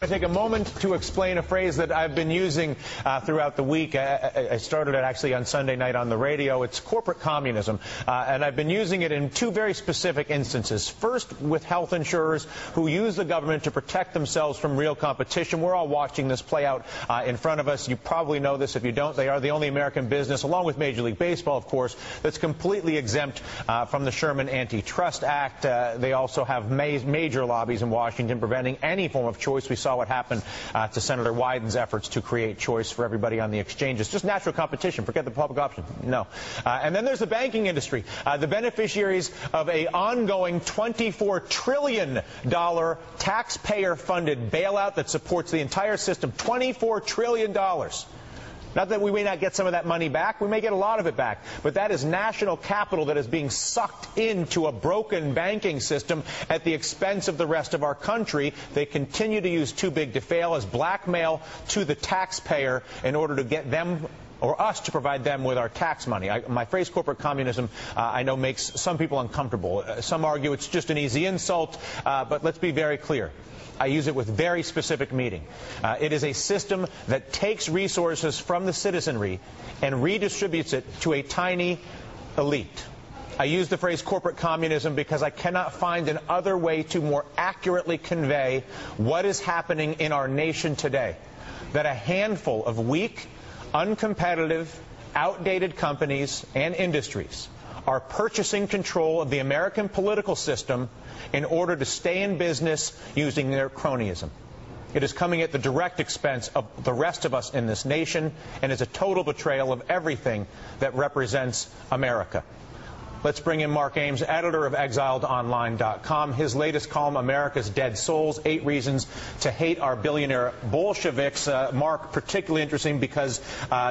I take a moment to explain a phrase that I've been using throughout the week. I started it actually on Sunday night on the radio. It's corporate communism, and I've been using it in two very specific instances. First, with health insurers who use the government to protect themselves from real competition. We're all watching this play out in front of us. You probably know this. If you don't, they are the only American business, along with Major League Baseball, of course, that's completely exempt from the Sherman Antitrust Act. They also have major lobbies in Washington preventing any form of choice. We saw what happened to Senator Wyden's efforts to create choice for everybody on the exchanges. Just natural competition. Forget the public option. No. And then there's the banking industry, the beneficiaries of a ongoing $24 trillion taxpayer-funded bailout that supports the entire system. $24 trillion. Not that we may not get some of that money back. We may get a lot of it back. But that is national capital that is being sucked into a broken banking system at the expense of the rest of our country. They continue to use too big to fail as blackmail to the taxpayer in order to get them or us to provide them with our tax money. My phrase corporate communism, I know, makes some people uncomfortable. Some argue it's just an easy insult, but let's be very clear. I use it with very specific meaning. It is a system that takes resources from the citizenry and redistributes it to a tiny elite. I use the phrase corporate communism because I cannot find an other way to more accurately convey what is happening in our nation today. That a handful of weak, uncompetitive, outdated companies and industries are purchasing control of the American political system in order to stay in business using their cronyism. It is coming at the direct expense of the rest of us in this nation and is a total betrayal of everything that represents America. Let's bring in Mark Ames, editor of ExiledOnline.com. His latest column, America's Dead Souls, 8 Reasons to Hate Our Billionaire Bolsheviks. Mark, particularly interesting because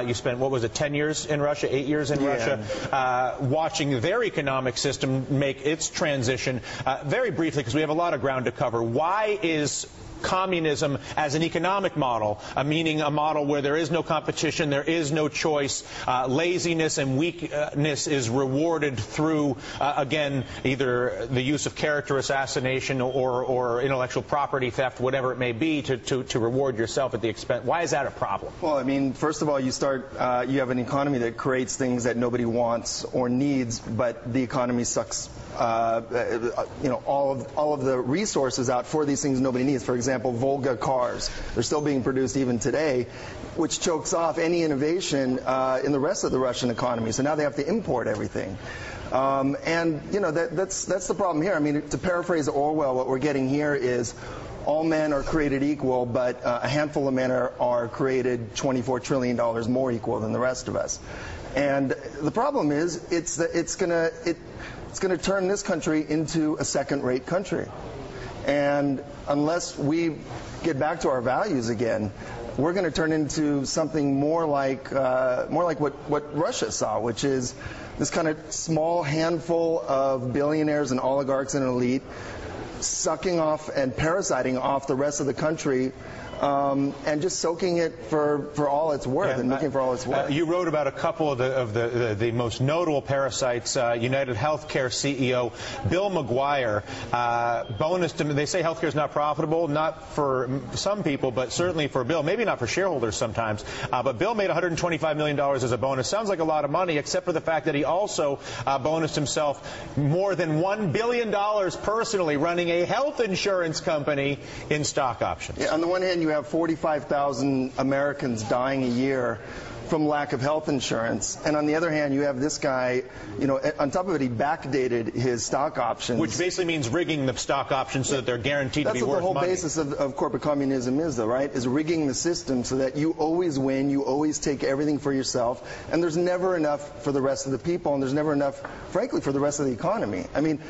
you spent, what was it, 10 years in Russia, 8 years in Russia, watching their economic system make its transition. Very briefly, because we have a lot of ground to cover, why is communism as an economic model, meaning a model where there is no competition, there is no choice, laziness and weakness is rewarded through, again, either the use of character assassination or intellectual property theft, whatever it may be, to reward yourself at the expense. Why is that a problem? Well, I mean, first of all, you have an economy that creates things that nobody wants or needs, but the economy sucks all of the resources out for these things nobody needs. For example, Volga cars. They're still being produced even today, which chokes off any innovation in the rest of the Russian economy. So now they have to import everything. And, you know, that's the problem here. I mean, to paraphrase Orwell, what we're getting here is all men are created equal, but a handful of men are created $24 trillion more equal than the rest of us. And the problem is it's going to turn this country into a second-rate country. And unless we get back to our values again, we're going to turn into something more like what Russia saw, which is this kind of small handful of billionaires and oligarchs and elite sucking off and parasiting off the rest of the country. And just soaking it for all it's worth and looking for all it's worth. You wrote about a couple of the most notable parasites. United Healthcare CEO Bill McGuire bonused him. They say healthcare is not profitable, not for some people, but certainly for Bill. Maybe not for shareholders sometimes. But Bill made $125 million as a bonus. Sounds like a lot of money, except for the fact that he also bonused himself more than $1 billion personally running a health insurance company in stock options. Yeah, on the one hand, you have 45,000 Americans dying a year from lack of health insurance, and on the other hand, you have this guy, you know, on top of it, he backdated his stock options. Which basically means rigging the stock options so that they're guaranteed to be worth money. That's what the whole basis of corporate communism is, though, right? Is rigging the system so that you always win, you always take everything for yourself, and there's never enough for the rest of the people, and there's never enough, frankly, for the rest of the economy. I mean,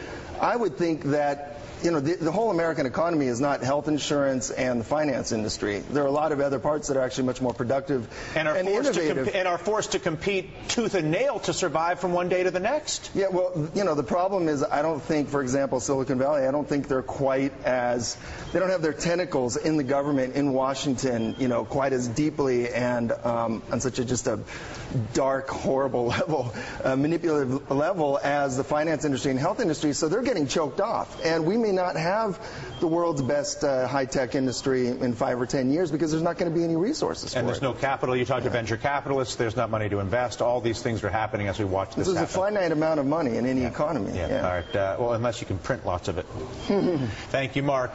I would think that, you know, the whole American economy is not health insurance and the finance industry. There are a lot of other parts that are actually much more productive and innovative. And are forced to compete tooth and nail to survive from one day to the next. Yeah, well, you know, the problem is I don't think, for example, Silicon Valley, I don't think they're quite as, they don't have their tentacles in the government in Washington, you know, quite as deeply and on such a just a dark, horrible level, manipulative level as the finance industry and health industry. So they're getting choked off. And we may may not have the world's best high-tech industry in 5 or 10 years because there's not going to be any resources for it. And there's no capital. You talk to venture capitalists, there's not money to invest. All these things are happening as we watch this happen. There's a finite amount of money in any economy. All right. Well, unless you can print lots of it. Thank you, Mark.